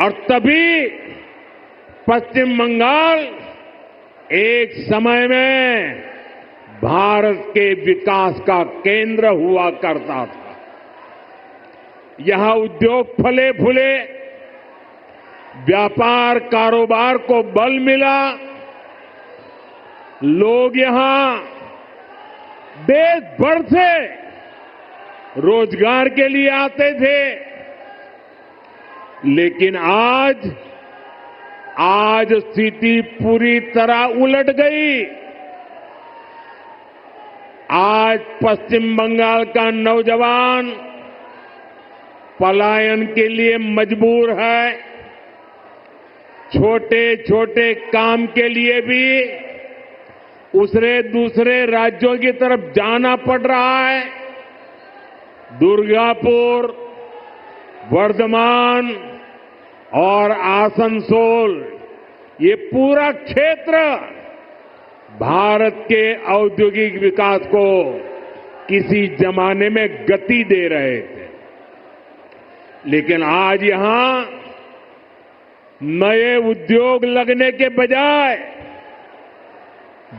और तभी पश्चिम बंगाल एक समय में भारत के विकास का केंद्र हुआ करता था। यहां उद्योग फले फूले, व्यापार कारोबार को बल मिला, लोग यहां देश भर से रोजगार के लिए आते थे। लेकिन आज स्थिति पूरी तरह उलट गई। आज पश्चिम बंगाल का नौजवान पलायन के लिए मजबूर है। छोटे छोटे काम के लिए भी उसे दूसरे राज्यों की तरफ जाना पड़ रहा है। दुर्गापुर, वर्धमान और आसनसोल, ये पूरा क्षेत्र भारत के औद्योगिक विकास को किसी जमाने में गति दे रहे थे। लेकिन आज यहां नए उद्योग लगने के बजाय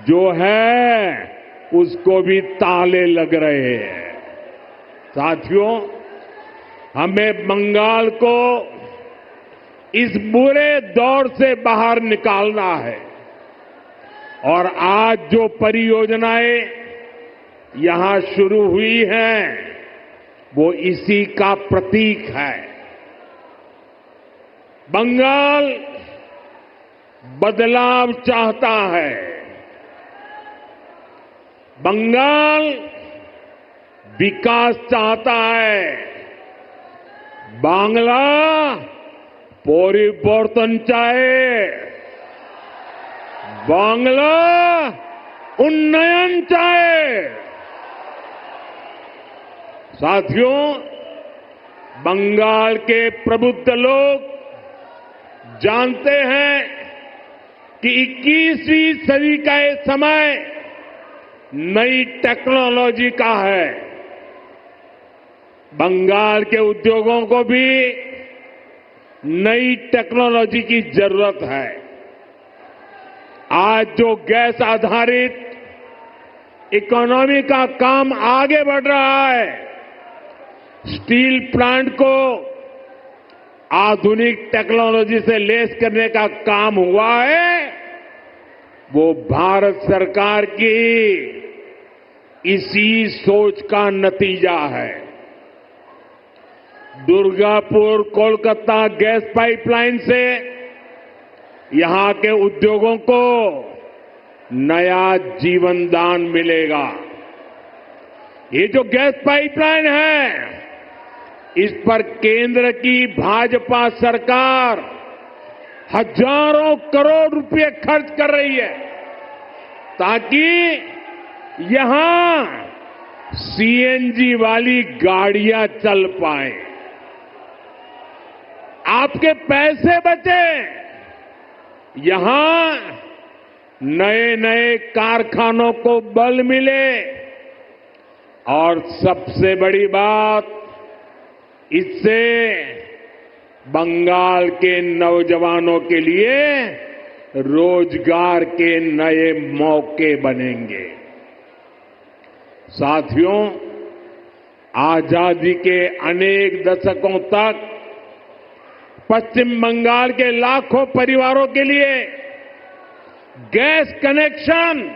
जो है उसको भी ताले लग रहे हैं। साथियों, हमें बंगाल को इस बुरे दौर से बाहर निकालना है और आज जो परियोजनाएं यहां शुरू हुई हैं वो इसी का प्रतीक है। बंगाल बदलाव चाहता है। बंगाल विकास चाहता है। बांग्ला परिवर्तन चाहे। बांग्ला उन्नयन चाहे। साथियों, बंगाल के प्रबुद्ध लोग जानते हैं कि 21वीं सदी का ये समय नई टेक्नोलॉजी का है। बंगाल के उद्योगों को भी नई टेक्नोलॉजी की जरूरत है। आज जो गैस आधारित इकोनॉमी का काम आगे बढ़ रहा है, स्टील प्लांट को आधुनिक टेक्नोलॉजी से लैस करने का काम हुआ है, वो भारत सरकार की इसी सोच का नतीजा है। दुर्गापुर कोलकाता गैस पाइपलाइन से यहां के उद्योगों को नया जीवन दान मिलेगा। ये जो गैस पाइपलाइन है, इस पर केंद्र की भाजपा सरकार हजारों करोड़ रुपए खर्च कर रही है ताकि यहां सीएनजी वाली गाड़ियां चल पाए, आपके पैसे बचे, यहां नए नए कारखानों को बल मिले और सबसे बड़ी बात, इससे बंगाल के नौजवानों के लिए रोजगार के नए मौके बनेंगे। साथियों, आजादी के अनेक दशकों तक पश्चिम बंगाल के लाखों परिवारों के लिए गैस कनेक्शन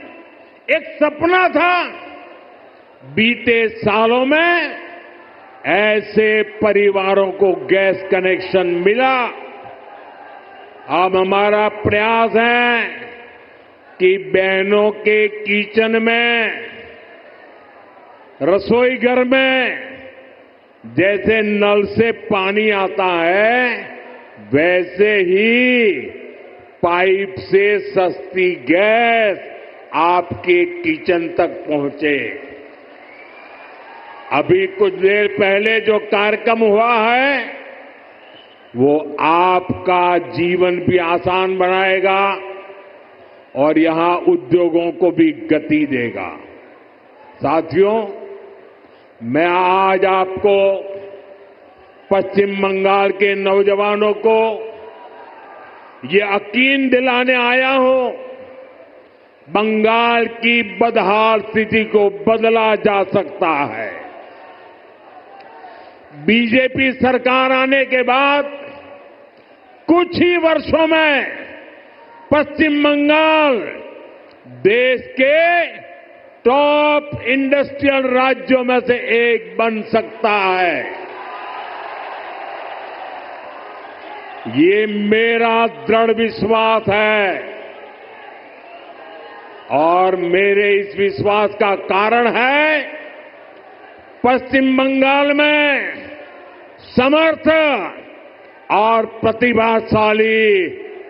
एक सपना था। बीते सालों में ऐसे परिवारों को गैस कनेक्शन मिला। अब हमारा प्रयास है कि बहनों के किचन में, रसोई घर में जैसे नल से पानी आता है, वैसे ही पाइप से सस्ती गैस आपके किचन तक पहुंचे। अभी कुछ देर पहले जो कार्यक्रम हुआ है वो आपका जीवन भी आसान बनाएगा और यहां उद्योगों को भी गति देगा। साथियों, मैं आज आपको पश्चिम बंगाल के नौजवानों को ये यकीन दिलाने आया हूं, बंगाल की बदहाल स्थिति को बदला जा सकता है। बीजेपी सरकार आने के बाद कुछ ही वर्षों में पश्चिम बंगाल देश के टॉप इंडस्ट्रियल राज्यों में से एक बन सकता है। ये मेरा दृढ़ विश्वास है और मेरे इस विश्वास का कारण है पश्चिम बंगाल में समर्थ और प्रतिभाशाली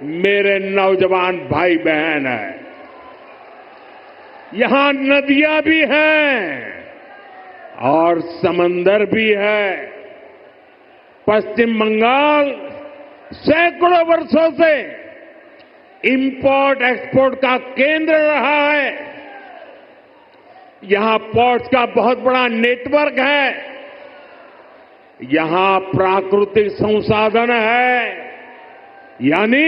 मेरे नौजवान भाई बहन हैं। यहां नदियां भी हैं और समंदर भी है। पश्चिम बंगाल सैकड़ों वर्षों से इंपोर्ट एक्सपोर्ट का केंद्र रहा है। यहां पोर्ट्स का बहुत बड़ा नेटवर्क है। यहां प्राकृतिक संसाधन है, यानी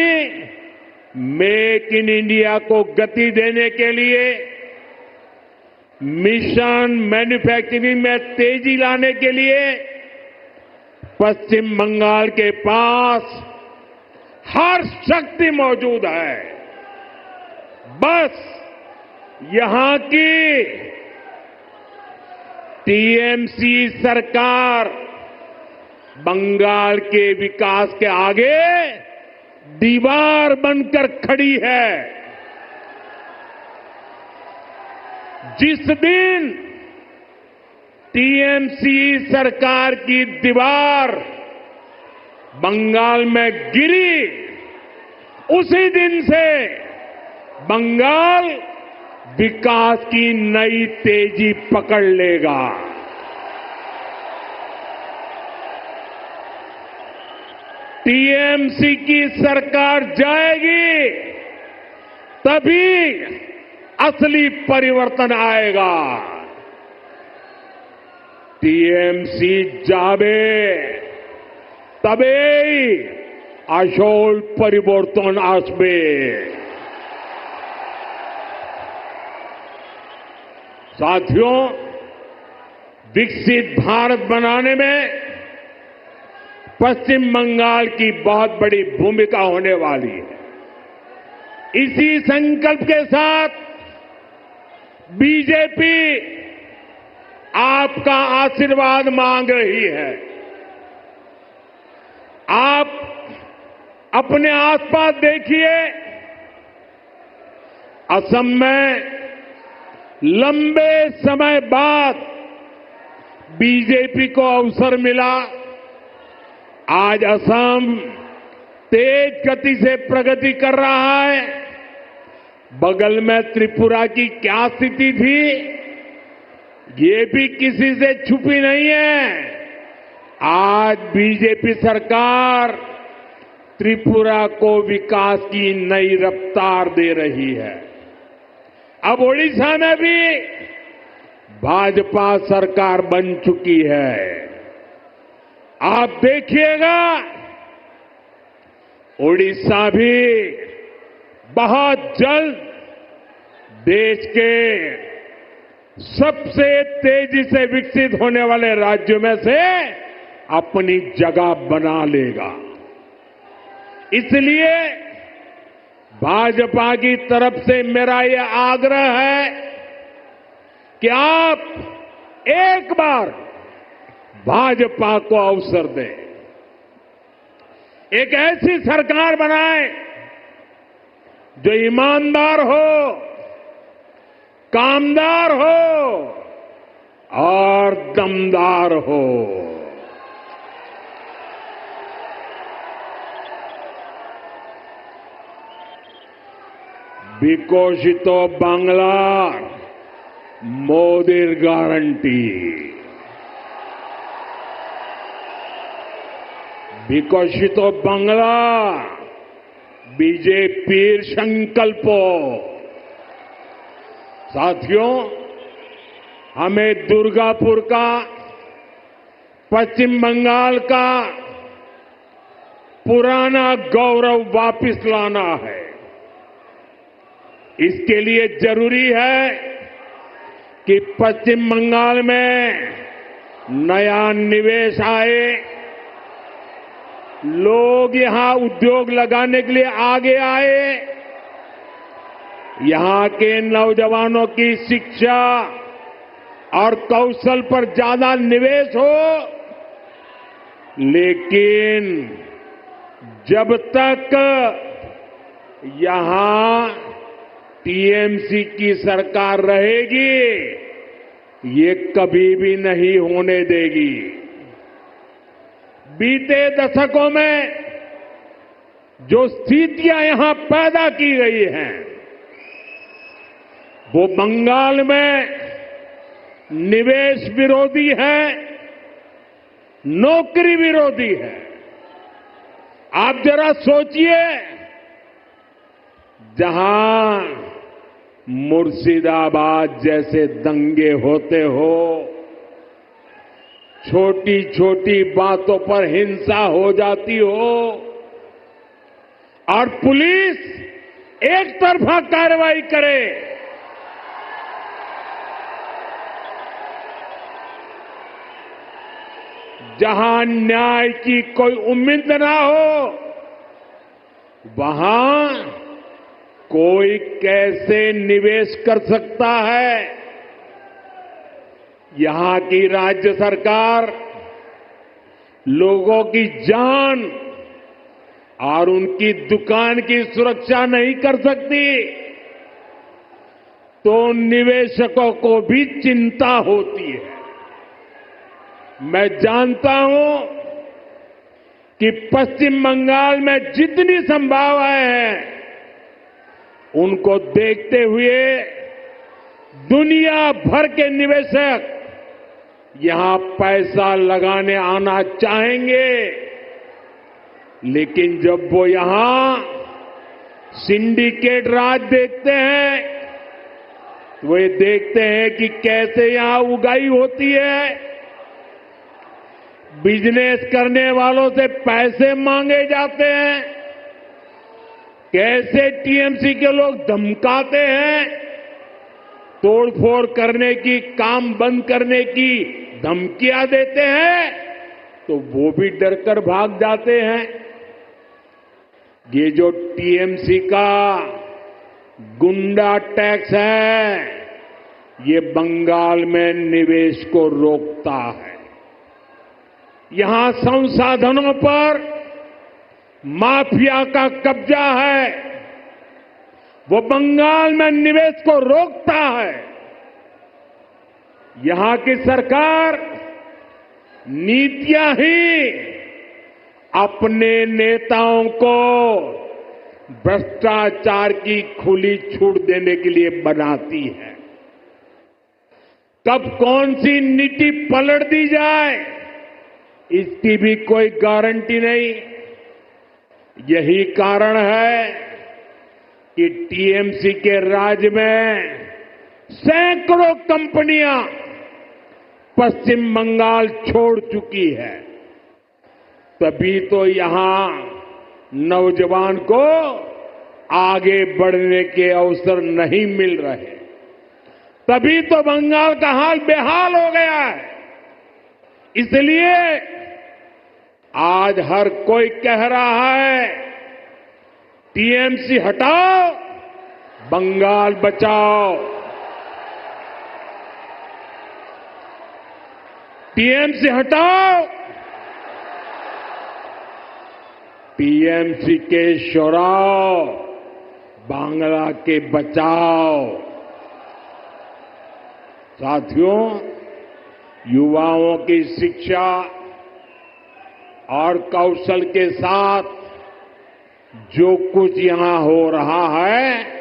मेक इन इंडिया को गति देने के लिए, मिशन मैन्युफैक्चरिंग में तेजी लाने के लिए पश्चिम बंगाल के पास हर शक्ति मौजूद है। बस यहां की टीएमसी सरकार बंगाल के विकास के आगे दीवार बनकर खड़ी है। जिस दिन टीएमसी सरकार की दीवार बंगाल में गिरी, उसी दिन से बंगाल विकास की नई तेजी पकड़ लेगा। टीएमसी की सरकार जाएगी तभी असली परिवर्तन आएगा। टीएमसी जावे तबे আসল परिवर्तन আসবে। साथियों, विकसित भारत बनाने में पश्चिम बंगाल की बहुत बड़ी भूमिका होने वाली है। इसी संकल्प के साथ बीजेपी आपका आशीर्वाद मांग रही है। आप अपने आसपास देखिए, असम में लंबे समय बाद बीजेपी को अवसर मिला। आज असम तेज गति से प्रगति कर रहा है। बगल में त्रिपुरा की क्या स्थिति थी, ये भी किसी से छुपी नहीं है। आज बीजेपी सरकार त्रिपुरा को विकास की नई रफ्तार दे रही है। अब ओडिशा में भी भाजपा सरकार बन चुकी है। आप देखिएगा, ओडिशा भी बहुत जल्द देश के सबसे तेजी से विकसित होने वाले राज्यों में से अपनी जगह बना लेगा। इसलिए भाजपा की तरफ से मेरा यह आग्रह है कि आप एक बार भाजपा को अवसर दें, एक ऐसी सरकार बनाएं जो ईमानदार हो, कामदार हो और दमदार हो। विकसित बांग्ला मोदीर गारंटी। विकसित बांग्ला बीजेपीर संकल्प। साथियों, हमें दुर्गापुर का, पश्चिम बंगाल का पुराना गौरव वापस लाना है। इसके लिए जरूरी है कि पश्चिम बंगाल में नया निवेश आए, लोग यहां उद्योग लगाने के लिए आगे आए, यहां के नौजवानों की शिक्षा और कौशल पर ज्यादा निवेश हो। लेकिन जब तक यहां टीएमसी की सरकार रहेगी, ये कभी भी नहीं होने देगी। बीते दशकों में जो स्थितियां यहां पैदा की गई हैं, वो बंगाल में निवेश विरोधी है, नौकरी विरोधी है। आप जरा सोचिए, जहां मुर्शिदाबाद जैसे दंगे होते हो, छोटी छोटी बातों पर हिंसा हो जाती हो और पुलिस एक तरफा कार्रवाई करे, जहां न्याय की कोई उम्मीद ना हो, वहां कोई कैसे निवेश कर सकता है। यहां की राज्य सरकार लोगों की जान और उनकी दुकान की सुरक्षा नहीं कर सकती, तो निवेशकों को भी चिंता होती है। मैं जानता हूं कि पश्चिम बंगाल में जितनी संभावनाएं हैं, उनको देखते हुए दुनिया भर के निवेशक यहां पैसा लगाने आना चाहेंगे। लेकिन जब वो यहां सिंडिकेट राज देखते हैं, तो वे देखते हैं कि कैसे यहां उगाही होती है, बिजनेस करने वालों से पैसे मांगे जाते हैं, कैसे टीएमसी के लोग धमकाते हैं, तोड़फोड़ करने की, काम बंद करने की धमकियां देते हैं, तो वो भी डरकर भाग जाते हैं। ये जो टीएमसी का गुंडा टैक्स है, ये बंगाल में निवेश को रोकता है। यहां संसाधनों पर माफिया का कब्जा है, वो बंगाल में निवेश को रोकता है। यहां की सरकार नीतियां ही अपने नेताओं को भ्रष्टाचार की खुली छूट देने के लिए बनाती है। कब कौन सी नीति पलट दी जाए, इसकी भी कोई गारंटी नहीं। यही कारण है कि टीएमसी के राज में सैकड़ों कंपनियां पश्चिम बंगाल छोड़ चुकी है। तभी तो यहां नौजवान को आगे बढ़ने के अवसर नहीं मिल रहे, तभी तो बंगाल का हाल बेहाल हो गया है। इसलिए आज हर कोई कह रहा है, टीएमसी हटाओ, बंगाल बचाओ। टीएमसी हटाओ, टीएमसी के शोराव, बांग्ला के बचाओ। साथियों, युवाओं की शिक्षा और कौशल के साथ जो कुछ यहां हो रहा है,